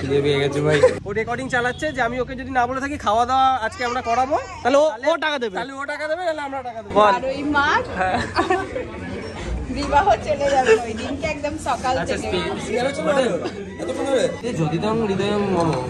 খিদে পেয়ে গেছে ভাই। ও রেকর্ডিং চালাচ্ছে যে আমি ওকে যদি না বলে থাকি খাওয়া দাওয়া আজকে আমরা করাবো, তাহলে ও টাকা দেবে। তাহলে ও টাকা দেবে, তাহলে আমরা টাকা দেবো। আর ওই মাছ বিবাহ চলে যাবে ওই দিনকে একদম সকাল থেকে। যদি তো হৃদয় মোমো।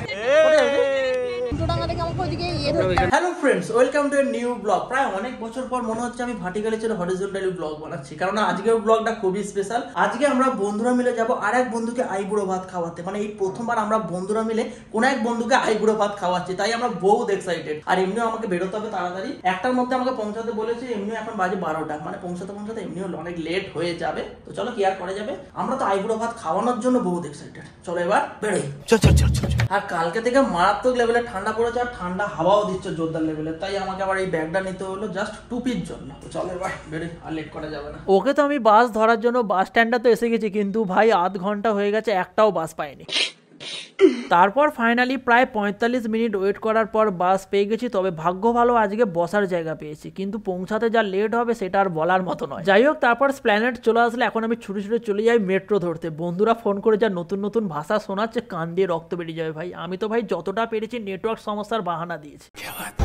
Hello friends, welcome to a new blog. প্রায় অনেক বছর পর মনে হচ্ছে আমি ভার্টিক্যালি ছেড়ে হরিজন্টালি ব্লগ বানাচ্ছি, কারণ আজকের ব্লগটা খুবই স্পেশাল। আজকে আমরা বন্ধুরা মিলে যাব আর এক বন্ধুকে আইবুড়ো ভাত খাওয়াতে। মানে এই প্রথমবার আমরা বন্ধুরা মিলে কোন এক বন্ধুকে আইবুড়ো ভাত খাওয়াচ্ছি, তাই আমরা বহুত এক্সাইটেড। আর এমনিও আমাকে বেরোতে হবে তাড়াতাড়ি, একটার মধ্যে আমাকে পৌঁছাতে বলেছে। এমনিও এখন বাজে 12টা, মানে পৌঁছাতে এমনিও অনেক লেট হয়ে যাবে। তো চলো কি আর করা যাবে, আমরা তো আইবুড়ো ভাত খাওয়ানোর জন্য বহুত এক্সাইটেড। চলো এবার বেরোই। আর কালকে থেকে মারাত্মক লেভেলে ঠান্ডা পড়েছে, আর ঠান্ডা হাওয়াও দিচ্ছে জোরদার লেভেলে, তাই আমাকে আবার এই ব্যাগটা নিতে হলো জাস্ট টুপির জন্য। চলো এবার বেরোই, আর লেট করা যাবে না। ওকে তো আমি বাস ধরার জন্য বাস স্ট্যান্ডে তো এসে গেছি, কিন্তু ভাই আধ ঘন্টা হয়ে গেছে, একটাও বাস পাইনি। তারপর ফাইনালি প্রায় 45 মিনিট ওয়েট করার পর বাস পেয়ে গেছি। তবে ভাগ্য ভালো আজকে বসার জায়গা পেয়েছি, কিন্তু পৌঁছাতে যা লেট হবে সেটা আর বলার মতো নয়। যাই হোক, তারপর স্প্ল্যানেড চলে আসলে এখন আমি ছুটে ছুটে চলে যাই মেট্রো ধরতে। বন্ধুরা ফোন করে যা নতুন নতুন ভাষা শোনাচ্ছে, কান দিয়ে রক্ত বেরিয়ে যাবে ভাই। আমি তো ভাই যতটা পেরেছি নেটওয়ার্ক সমস্যার বাহানা দিয়েছি।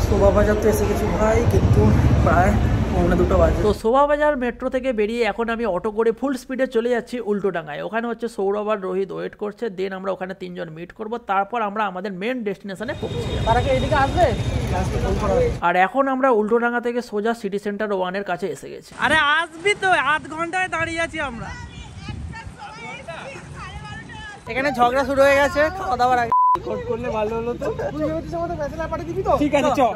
শোভাবাজার তো এসে গেছি ভাই, কিন্তু প্রায় 2:45 বাজে। তো শোভাবাজার মেট্রো থেকে বেরিয়ে এখন আমি অটো করে ফুল স্পিডে চলে যাচ্ছি উল্টোডাঙ্গায়। ওখানে হচ্ছে সৌরভ আর রোহিত ওয়েট করছে। দেন আমরা ওখানে 3 জন মিট করব, তারপর আমরা আমাদের মেন ডেস্টিনেশনে পৌঁছে যাব। তারা কি এদিকে আসবে? আর এখন আমরা উল্টোডাঙ্গা থেকে সোজা সিটি সেন্টার 1 এর কাছে এসে গেছি। আরে আসবি তো, আধ ঘন্টায় দাঁড়িয়ে আছি আমরা। এখানে ঝগড়া শুরু হয়ে গেছে খাওয়া দাওয়ার আগে। করলে ভালো হলো তো। ঠিক আছে, চল।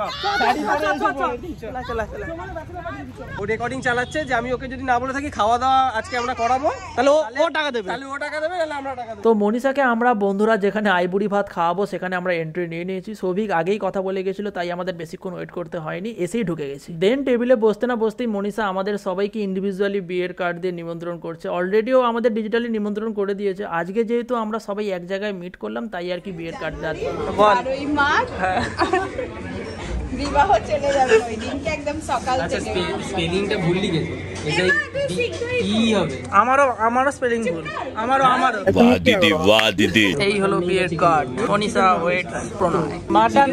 ও রেকর্ডিং চালাচ্ছে যে আমি ওকে যদি না বলে থাকি খাওয়া দাওয়া আজকে আমরা করাবো, তাহলে ও টাকা দেবে। তাহলে ও টাকা দেবে, তাহলে আমরা টাকা দেবো। তো মনীষাকে আমরা বন্ধুরা যেখানে আইবুড়ি ভাত খাওয়াবো সেখানে আমরা এন্ট্রি নিয়ে নিয়েছি। সৌভিক আগেই কথা বলে গেছিল, তাই আমাদের বেশিক্ষণ ওয়েট করতে হয়নি, এসেই ঢুকে গেছি। দেন টেবিলে বসতে না বসতেই মনীষা আমাদের সবাইকে ইন্ডিভিজুয়ালি বিয়ের কার্ড দিয়ে নিমন্ত্রণ করছে। অলরেডিও আমাদের ডিজিটালি নিমন্ত্রণ করে দিয়েছে। আজকে যেহেতু আমরা সবাই এক জায়গায় মিট করলাম, তাই আর কি বিয়ের কার্ড দেওয়া। আর ওই মাছ বিবাহ চলে যাবে ওই দিনকে একদম সকাল থেকে। স্পেলিংটা ভুললি গেছে, এটা কি হবে? আমারও স্পেলিং ভুল। আমারও বাহ দিদি এই হলো বিয়ের কার্ড। মনীষা ওয়েট প্রণয় মাটন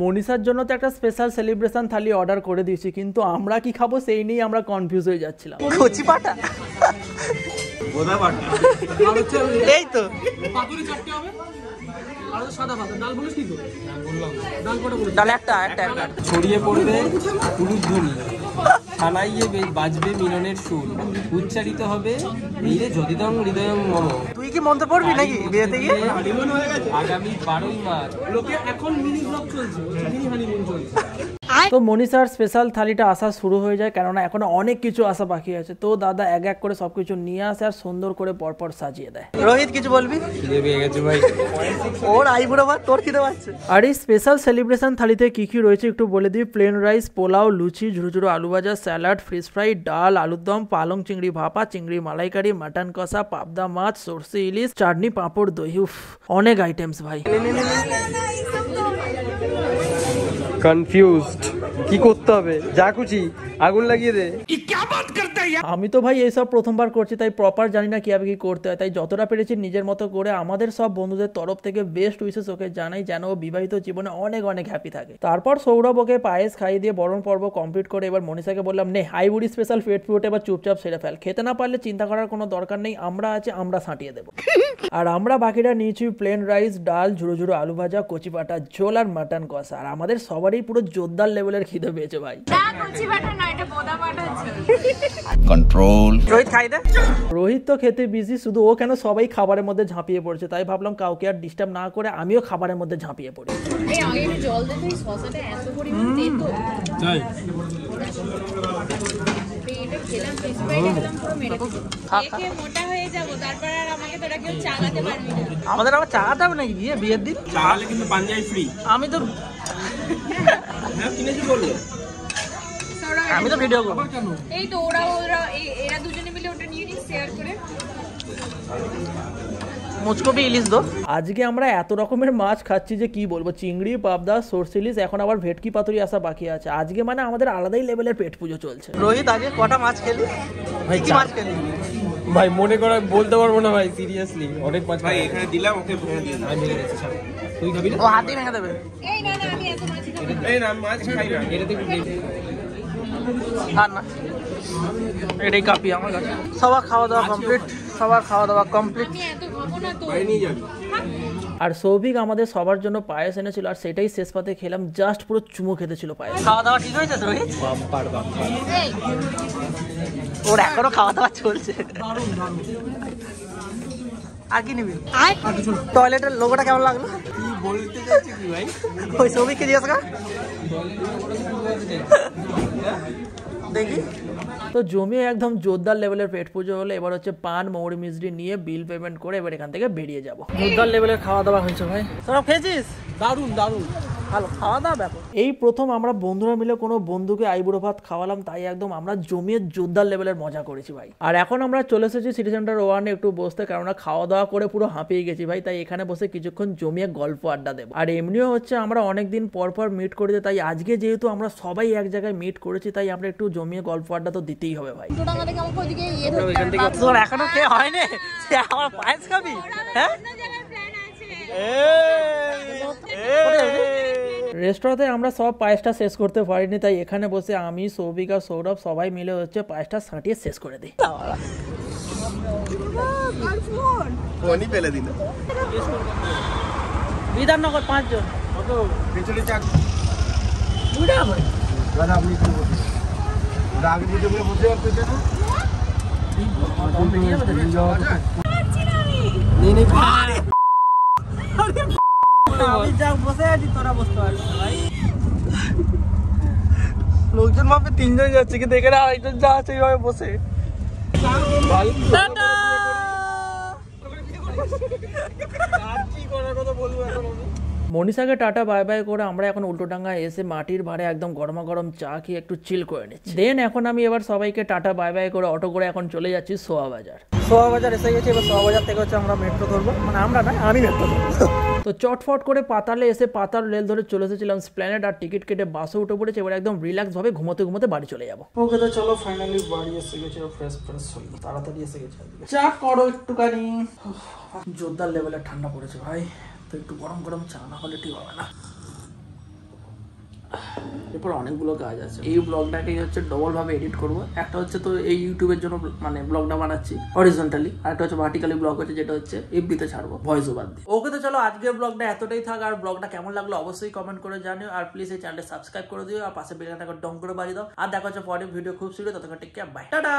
মনীষার জন্য তো একটা স্পেশাল সেলিব্রেশন থালি অর্ডার করে দিয়েছি, কিন্তু আমরা কি খাবো সেই নিয়ে আমরা কনফিউজ হয়ে যাচ্ছিলাম। কচি পাটা এই তো ডাল একটা ছড়িয়ে পড়বে উলুধ্বনি, থানাইয়ে বাজবে মিলনের সুর, উচ্চারিত হবে এই রে যদিদং হৃদয় মম। তুই কি মন্ত্র পড়বি নাকি বিয়েতে গিয়ে? আগামী 12ই মার্চ লোকে এখন মিনি ব্লগ চলছে, মিনি হানিমুন চলছে। তো মনীষার স্পেশাল থালিটা আসা শুরু হয়ে যায়, কেননা এখনো অনেক কিছু আসা বাকি আছে। তো দাদা এক এক করে সবকিছু নিয়ে আসে আর সুন্দর করে পরপর সাজিয়ে দেয়। রোহিত কিছু বলবি? খিদে পেয়ে গেছে ভাই। ওর আইবুড়ো ভাত, তোর খিদে পাচ্ছে। আর এই স্পেশাল সেলিব্রেশন থালিতে কি কি রয়েছে একটু বলে দিই। প্লেন রাইস, পোলাও, লুচি, ঝুড়ো ঝুড়ো আলু ভাজা, স্যালাড, ফিশ ফ্রাই, ডাল, আলুর দম, পালং চিংড়ি ভাপা, চিংড়ি মালাইকারি, মাটন কষা, পাবদা মাছ, সরষে ইলিশ, চাটনি, পাঁপড়, দই। উফ, অনেক আইটেমস ভাই। কনফিউজড, কি করতে হবে? যা খুশি আগুন লাগিয়ে দে। আমি তো ভাই এইসব প্রথমবার করছি, তাই প্রপার জানি না কিভাবে কি করতে হয়। তাই যতটা পেরেছি নিজের মতো করে আমাদের সব বন্ধুদের তরফ থেকে বেস্ট উইশেস ওকে জানাই, যেন ও বিবাহিত জীবনে অনেক অনেক হ্যাপি থাকে। তারপর সৌরভ ওকে পায়েস খাইয়ে দিয়ে বরণ পর্ব কমপ্লিট করে এবার মনীষাকে বললাম, নে আইবুড়ি স্পেশাল পেট ফুট এবার চুপচাপ সেরে ফেল। খেতে না পারলে চিন্তা করার কোনো দরকার নেই, আমরা আছি, আমরা ছাঁটিয়ে দেবো। আর আমরা বাকিরা নিয়েছি প্লেন রাইস, ডাল, ঝুড়ো ঝুড়ো আলু ভাজা, কচি পাটা ঝোল আর মাটন কষা। আর আমাদের সবারই পুরো জোরদার লেভেলের খিদে পেয়েছে ভাই। কন্ট্রোল। রোহিত খাই দে। রোহিত তো খেতে বিজি, শুধু ও কেন সবাই খাবারের মধ্যে ঝাঁপিয়ে পড়ছে, তাই ভাবলাম কাউকে আর ডিস্টার্ব না করে আমিও খাবারের মধ্যে ঝাঁপিয়ে পড়ি। জল দে, তুই শসাটা এত পরিমাণ তেতো। খেলাম ফিশ ফ্রাই একদম পুরো মেরে খেয়ে মোটা হয়ে যাবো, তারপর আর আমাকে তোরা কেউ চাগাতে পারবি না। আমাদের আবার চাগাতে হবে নাকি বিয়ের দিন? চাগালে কিন্তু পাঞ্জাবি ফ্রি। আমি তো কিনেছি বললো, আমি তো ভিডিও করব। এই তো এরা দুজনে মিলে ওটা নিয়ে নি শেয়ার করে। মুচকো ভি ইলিশ দো। আজকে আমরা এত রকমের মাছ খাচ্ছি যে কি বলবো, চিংড়ি, পাবদা, সরষে ইলিশ, এখন আবার ভেটকি পাতুরি আসা বাকি আছে। আজকে মানে আমাদের আলাদাই লেভেলের পেট পুজো চলছে। রোহিত আজকে কটা মাছ খেলি? ভাই কি মাছ খেলি? ভাই মনে করা বলতে পারবো না ভাই, সিরিয়াসলি অনেক মাছ ভাই এখানে দিলাম, ওকে ভেঙে দিলাম, আমি ভেঙে দিচ্ছি। তুই খাবি না? ও হাতে ভেঙে দেবে। এই না না আমি এত মাছ খাবো না। এই না মাছ খাই না, এটাতে আর না এটাই কাপি আমার কাছে। সবার খাওয়া দাওয়া কমপ্লিট, সবার খাওয়া দাওয়া কমপ্লিট। আমি এত খাবো না তো। নিয়ে যাবি। আর সৌভিক আমাদের সবার জন্য পায়েস এনেছিল, আর সেটাই শেষ পাতে খেলাম। জাস্ট পুরো চুমো খেতে ছিল পায়েস। খাওয়া দাওয়া ঠিক হয়েছে তো রোহিত? Bumper bumper. এই ওর এখনো খাওয়া দাওয়া চলছে। আর কি নিবি? টয়লেটের লোগোটা কেমন লাগলো? কি বলতে চাইছিস কি ভাই? ওই সৌভিককে জিজ্ঞাসা কর। দেখি তো জমিয়ে একদম জোরদার লেভেলের পেট পুজো হলো। এবার হচ্ছে পান, মৌরি, মিষ্টি নিয়ে বিল পেমেন্ট করে এবার এখান থেকে বেরিয়ে যাবো। জোরদার লেভেলের খাওয়া দাওয়া হয়েছে ভাই। সব খেয়েছিস? দারুন দারুন। ভালো খাওয়া দাওয়া ব্যাপক। এই প্রথম আমরা বন্ধুরা মিলে কোনো বন্ধুকে আইবুড়ো ভাত খাওয়ালাম, তাই একদম আমরা জমিয়ে জোরদার লেভেলের মজা করেছি ভাই। আর এখন আমরা চলে এসেছি সিটি সেন্টার 1 একটু বসতে, কারণ খাওয়া দাওয়া করে পুরো হাঁপিয়ে গেছি ভাই। তাই এখানে বসে কিছুক্ষণ জমিয়ে গল্প আড্ডা দেবো। আর এমনিও হচ্ছে আমরা অনেকদিন পর পর মিট করেছি, তাই আজকে যেহেতু আমরা সবাই এক জায়গায় মিট করেছি, তাই আমরা একটু জমিয়ে গল্প আড্ডা তো দিতেই হবে ভাই। দুটো আমাদের আমাকে ওইদিকে ইয়ে ধরতে হবে। তোর এখনো খেয়ে হয়নি? আমার পায়েস খাবি? হ্যাঁ অন্য জায়গায় প্ল্যান আছে। রেস্টুরেন্টে আমরা সব পায়েসটা শেষ করতে পারিনি, তাই এখানে বসে আমি, সৌভিক আর সৌরভ সবাই মিলে হচ্ছে পায়েসটা সাঁটিয়ে শেষ করে দিই। বিধাননগর 5 জন। আমি যা বসে আছি তোরা বসতে পারবি না ভাই। লোকজন ভাবে 3 জন যাচ্ছে, কিন্তু এখানে আরেকজন যা আছে এইভাবে বসে। টাটা। আর কি করার কথা বলবো এখন আমি? মনীষাকে টাটা বাই বাই করে আমরা এখন উল্টোডাঙ্গা এসে মাটির ভাড়ে একদম গরমা গরম চা খেয়ে একটু চিল করে নিচ্ছি। দেন এখন আমি এবার সবাইকে টাটা বাই বাই করে অটো করে এখন চলে যাচ্ছি সোয়া বাজার। সোয়া বাজার এসে গেছি। এবার সোয়া বাজার থেকে হচ্ছে আমরা মেট্রো ধরবো, মানে আমরা না, আমি মেট্রো ধরবো। তো চটফট করে পাতালে এসে পাতাল রেল ধরে চলে এসেছিলাম স্প্ল্যানেড, আর টিকিট কেটে বাসে উঠে পড়েছে। এবার একদম রিল্যাক্স ভাবে ঘুমোতে ঘুমোতে বাড়ি চলে যাবো। ওকে তো চলো ফাইনালি বাড়ি এসে গেছে। ফ্রেশ ফ্রেশ হল, তাড়াতাড়ি এসে গেছে। চা করো একটুখানি। জোরদার লেভেলের ঠান্ডা পড়েছে ভাই, তো একটু গরম গরম চা না হলে ঠিক হবে না। এরপর অনেকগুলো কাজ আছে। এই ব্লগটাকে হচ্ছে ডবল ভাবে এডিট করব। একটা হচ্ছে তো এই ইউটিউবের জন্য মানে ব্লগটা বানাচ্ছি হরিজন্টালি, আর একটা হচ্ছে ভার্টিক্যালি ব্লগ হচ্ছে, যেটা হচ্ছে এফবিতে ছাড়বো ভয়েস ওভার দিয়ে। ওকে তো চলো আজকের ব্লগটা এতটাই থাক। আর ব্লগটা কেমন লাগলো অবশ্যই কমেন্ট করে জানিও। আর প্লিজ এই চ্যানেলটা সাবস্ক্রাইব করে দিও, আর পাশে বেল আইকনটা ডং করে বাজিয়ে দাও। আর দেখা হচ্ছে পরের ভিডিও খুব শীঘ্রই। ততক্ষণ টেক কেয়ার, বাই, টাটা।